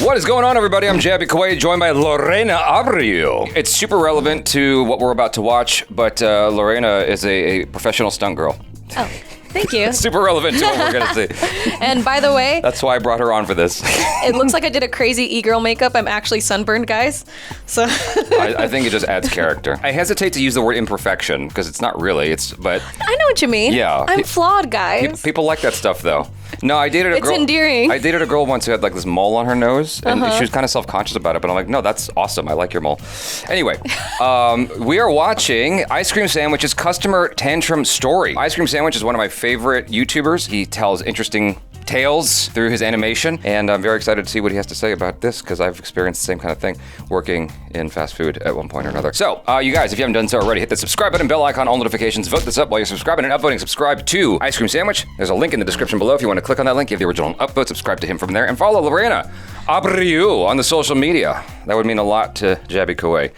What is going on, everybody? I'm Jabby Kawai, joined by Lorena Abreu. It's super relevant to what we're about to watch, but Lorena is a professional stunt girl. Oh. Thank you. Super relevant to what we're going to see. And by the way... That's why I brought her on for this. It looks like I did a crazy e-girl makeup. I'm actually sunburned, guys. So... I think it just adds character. I hesitate to use the word imperfection, because it's not really, but... I know what you mean. Yeah. I'm flawed, guys. People like that stuff, though. No, I dated a girl... It's endearing. I dated a girl once who had like this mole on her nose, and she was kind of self-conscious about it, but I'm like, no, that's awesome. I like your mole. Anyway, we are watching Ice Cream Sandwich's customer tantrum story. Ice Cream Sandwich is one of my favorite YouTubers. He tells interesting tales through his animation, and I'm very excited to see what he has to say about this, because I've experienced the same kind of thing working in fast food at one point or another. So, you guys, if you haven't done so already, hit the subscribe button, bell icon, all notifications, vote this up while you're subscribing and upvoting. Subscribe to Ice Cream Sandwich. There's a link in the description below if you want to click on that link, give the original an upvote, subscribe to him from there, and follow Lorena Abreu on the social media. That would mean a lot to Jabby Kawai.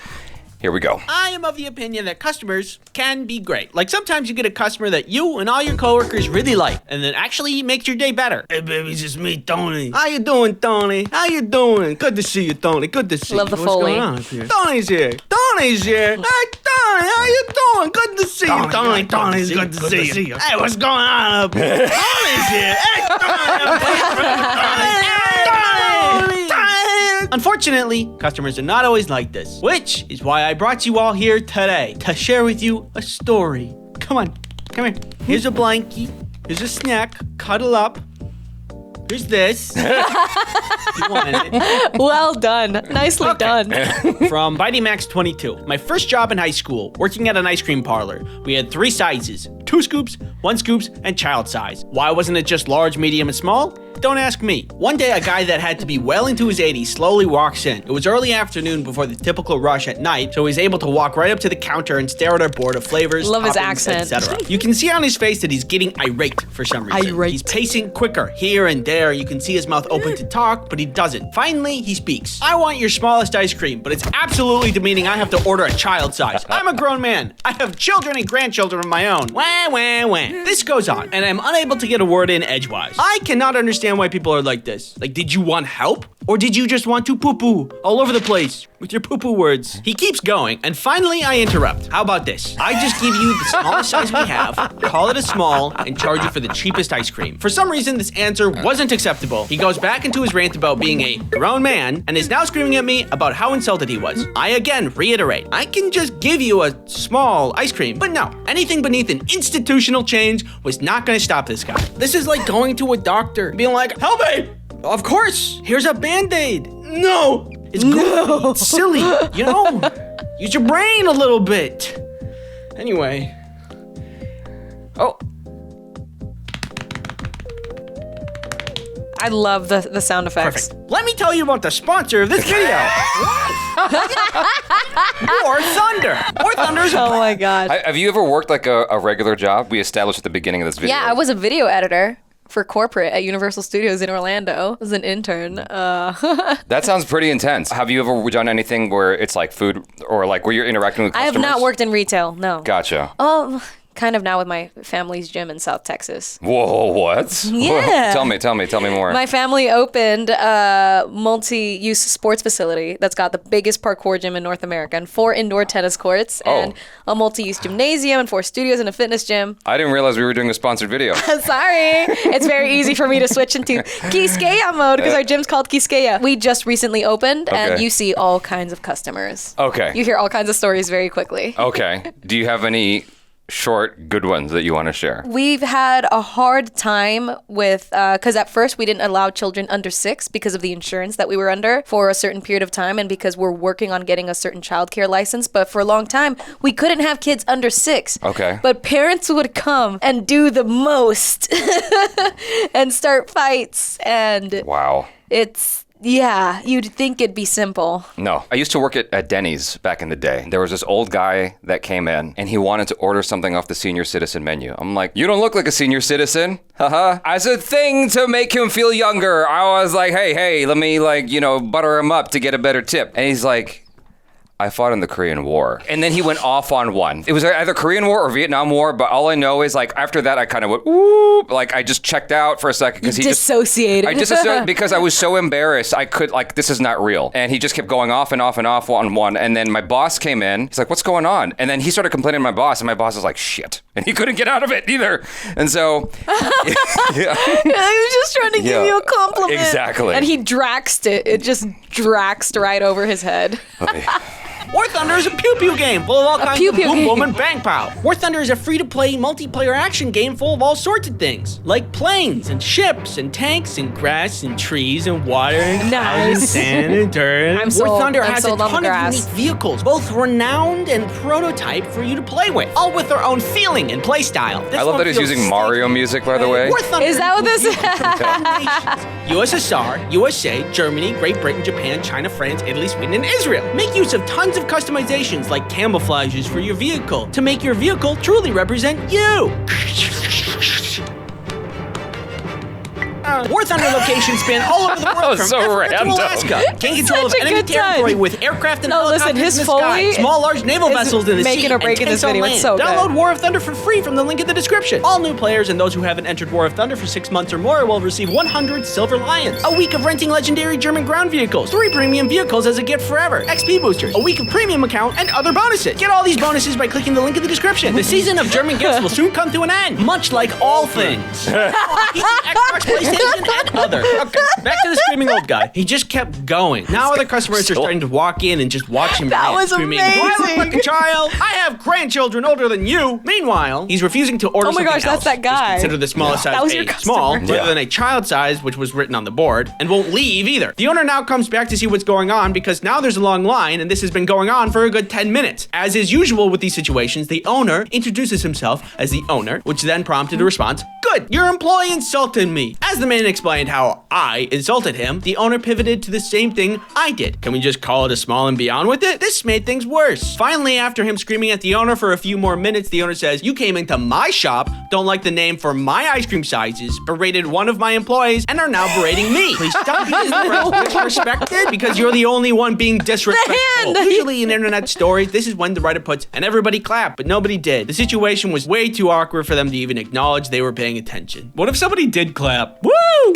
Here we go. I am of the opinion that customers can be great. Like sometimes you get a customer that you and all your coworkers really like, and then actually makes your day better. Hey baby, it's just me, Tony. How you doing, Tony? How you doing? Good to see you, Tony. Good to see Love you. the Foley. What's going on up here? Tony's here. Tony's here. Hey, Tony, how you doing? Good to see you, Tony. Tony's good to see you. Hey, what's going on up here? Tony's here. Hey, Tony. Unfortunately, customers are not always like this, which is why I brought you all here today to share with you a story. Come on, come here. Here's a blankie. Here's a snack. Cuddle up. Here's this. You wanted it. Well done. Nicely done. From Mighty Max 22. My first job in high school, working at an ice cream parlor. We had 3 sizes, 2 scoops, 1 scoops, and child size. Why wasn't it just large, medium, and small? Don't ask me. One day, a guy that had to be well into his 80s slowly walks in. It was early afternoon before the typical rush at night, so he's able to walk right up to the counter and stare at our board of flavors, Love his toppings, accent. etc. You can see on his face that he's getting irate for some reason. Irate. He's pacing quicker here and there. You can see his mouth open to talk, but he doesn't. Finally, he speaks. I want your smallest ice cream, but it's absolutely demeaning I have to order a child size. I'm a grown man. I have children and grandchildren of my own. Wah, wah, wah. This goes on, and I'm unable to get a word in edgewise. I cannot understand why people are like this. Like, did you want help? Or did you just want to poo-poo all over the place with your poo-poo words? He keeps going, and finally I interrupt. How about this? I just give you the smallest size we have, call it a small, and charge you for the cheapest ice cream. For some reason, this answer wasn't acceptable. He goes back into his rant about being a grown man, and is now screaming at me about how insulted he was. I again reiterate, I can just give you a small ice cream, but no, anything beneath an institutional change was not gonna stop this guy. This is like going to a doctor, being like, help me! Of course, here's a Band-Aid. No, it's good. It's silly, you know? Use your brain a little bit. Anyway. Oh. I love the sound effects. Perfect. Let me tell you about the sponsor of this video. War Thunder. War Thunder is Oh my god. Have you ever worked like a regular job? We established at the beginning of this video. Yeah, I was a video editor for corporate at Universal Studios in Orlando. I was an intern. That sounds pretty intense. Have you ever done anything where it's like food or like where you're interacting with I customers? have not worked in retail, no. Gotcha. Kind of now with my family's gym in South Texas. Whoa, what? Yeah. Tell me more. My family opened a multi-use sports facility that's got the biggest parkour gym in North America and 4 indoor tennis courts and a multi-use gymnasium and 4 studios and a fitness gym. I didn't realize we were doing a sponsored video. Sorry. It's very easy for me to switch into Quisqueya mode because our gym's called Quisqueya. We just recently opened and you see all kinds of customers. Okay. You hear all kinds of stories very quickly. Okay. Do you have any short, good ones that you want to share? We've had a hard time with, because at first we didn't allow children under 6 because of the insurance that we were under for a certain period of time and because we're working on getting a certain childcare license. But for a long time, we couldn't have kids under 6. Okay. But parents would come and do the most and start fights. And wow. Yeah, you'd think it'd be simple. No. I used to work at Denny's back in the day. There was this old guy that came in and he wanted to order something off the senior citizen menu. I'm like, you don't look like a senior citizen. Haha. As a thing to make him feel younger, I was like, hey, let me butter him up to get a better tip. And he's like, I fought in the Korean War. And then he went off on one. It was either Korean War or Vietnam War, but all I know is like after that I kind of went, ooh, like I just checked out for a second because he dissociated. I dissociated because I was so embarrassed. I could like, this is not real. And he just kept going off and off and off on one. And then my boss came in. He's like, what's going on? And then he started complaining to my boss, and my boss was like, shit. And he couldn't get out of it either. And so, yeah, he was just trying to give you a compliment. Exactly. And he draxed it. It just draxed right over his head. War Thunder is a pew-pew game full of all kinds of boom boom and bang pow. War Thunder is a free-to-play multiplayer action game full of all sorts of things, like planes and ships and tanks and grass and trees and water and clouds and sand and dirt. War Thunder has a ton of unique vehicles, both renowned and prototype for you to play with, all with their own feeling and play style. I love that he's using Mario music, by the way. War Thunder is that what this is? USSR, USA, Germany, Great Britain, Japan, China, France, Italy, Sweden, and Israel. Make use of tons of customizations like camouflages for your vehicle to make your vehicle truly represent you. War Thunder locations span all over the world from Africa to Alaska. Gain control of enemy territory with aircraft and helicopters in the sky, small, large naval vessels in the sea, and tanks on land. Download War of Thunder for free from the link in the description. All new players and those who haven't entered War of Thunder for 6 months or more will receive 100 Silver Lions, a week of renting legendary German ground vehicles, 3 premium vehicles as a gift forever, XP boosters, a week of premium account, and other bonuses. Get all these bonuses by clicking the link in the description. The season of German gifts will soon come to an end, much like all things. Xbox, PlayStation, and other. Okay, back to the screaming old guy. He just kept going. Now other customers are starting to walk in and just watch him. That was screaming, amazing. Do I look like a child? I have grandchildren older than you. Meanwhile, he's refusing to order something else. Oh my gosh, that's that guy. Just consider the smallest size that was your small rather than a child size, which was written on the board, and won't leave either. The owner now comes back to see what's going on because now there's a long line and this has been going on for a good 10 minutes. As is usual with these situations, the owner introduces himself as the owner, which then prompted a response. Good, your employee insulted me. As the man explained how I insulted him, the owner pivoted to the same thing I did. Can we just call it a small and be on with it? This made things worse. Finally, after him screaming at the owner for a few more minutes, the owner says, you came into my shop, don't like the name for my ice cream sizes, berated one of my employees, and are now berating me. Please stop being disrespected because you're the only one being disrespectful. Usually in internet stories, this is when the writer puts, and everybody clapped, but nobody did. The situation was way too awkward for them to even acknowledge they were paying attention. What if somebody did clap? Woo!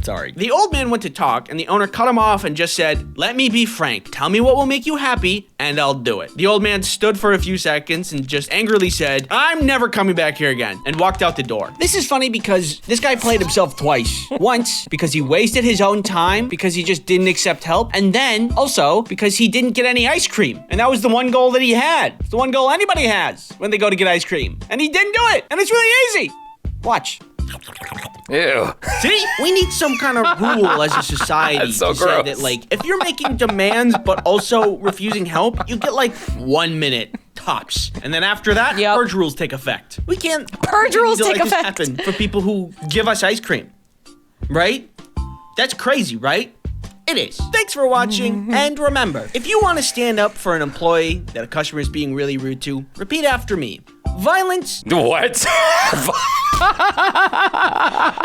Sorry. The old man went to talk, and the owner cut him off and just said, let me be frank. Tell me what will make you happy, and I'll do it. The old man stood for a few seconds and just angrily said, I'm never coming back here again, and walked out the door. This is funny because this guy played himself twice. Once, because he wasted his own time, because he just didn't accept help, and then, also, because he didn't get any ice cream. And that was the one goal that he had. It's the one goal anybody has when they go to get ice cream. And he didn't do it, and it's really easy. Watch. Ew. See, we need some kind of rule as a society That's so to say gross. that, like, if you're making demands but also refusing help, you get like 1 minute tops, and then after that, purge rules take effect. We can't purge rules take this effect happen for people who give us ice cream, right? That's crazy, right? It is. Thanks for watching, and remember, if you want to stand up for an employee that a customer is being really rude to, repeat after me. Violence. What?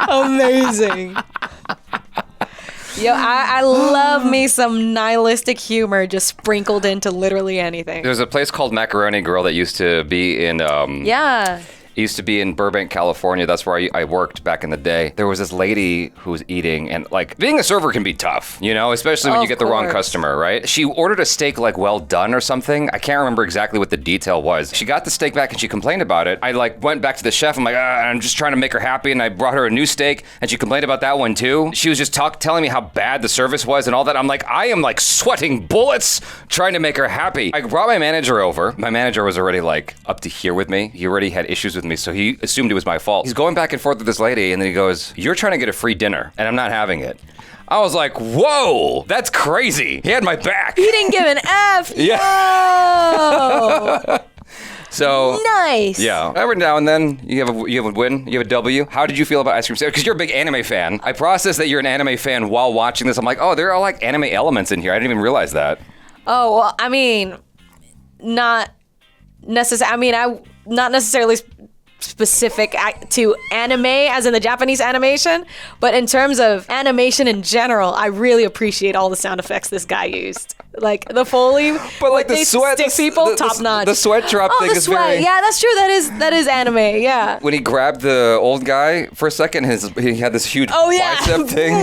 Amazing. Yo, I love me some nihilistic humor just sprinkled into literally anything. There's a place called Macaroni Grill that used to be in It used to be in Burbank, California. That's where I worked back in the day. There was this lady who was eating, and like being a server can be tough, you know, especially when you get the wrong customer, right? She ordered a steak like well done or something. I can't remember exactly what the detail was. She got the steak back and she complained about it. I like went back to the chef. I'm like, I'm just trying to make her happy, and I brought her a new steak, and she complained about that one too. She was just telling me how bad the service was and all that. I'm like, I am like sweating bullets trying to make her happy. I brought my manager over. My manager was already like up to here with me. He already had issues with me, so he assumed it was my fault. He's going back and forth with this lady, and then he goes, you're trying to get a free dinner, and I'm not having it. I was like, whoa, that's crazy. He had my back. He didn't give an F. Yeah. No. So nice. Yeah. Every now and then you have a win, you have a W. How did you feel about ice cream sandwich? Because you're a big anime fan. I processed that you're an anime fan while watching this. I'm like, oh, there are like anime elements in here. I didn't even realize that. Oh, well, I mean, not necessarily specific to anime, as in the Japanese animation, but in terms of animation in general, I really appreciate all the sound effects this guy used. Like the Foley, But like the they sweat, stick people, top notch. The sweat drop thing the is sweat. very. Yeah, that's true. That is anime. Yeah. When he grabbed the old guy for a second, he had this huge Oh, yeah. bicep thing.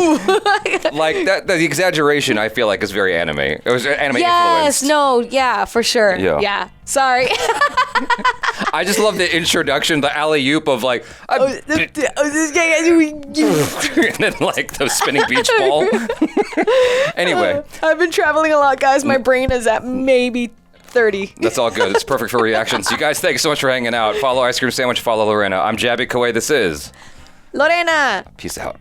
Like that, the exaggeration, I feel like, is very anime. It was anime Yes. influenced. No. Yeah. For sure. Yeah. Yeah. Sorry. I just love the introduction, the alley oop of like, and then like the spinning beach ball. Anyway, I've been traveling a lot, guys. My brain is at maybe 30. that's all good. It's perfect for reactions. You guys, thanks so much for hanging out. Follow Ice Cream Sandwich. Follow Lorena. I'm Jabby Kawai. This is Lorena. Peace out.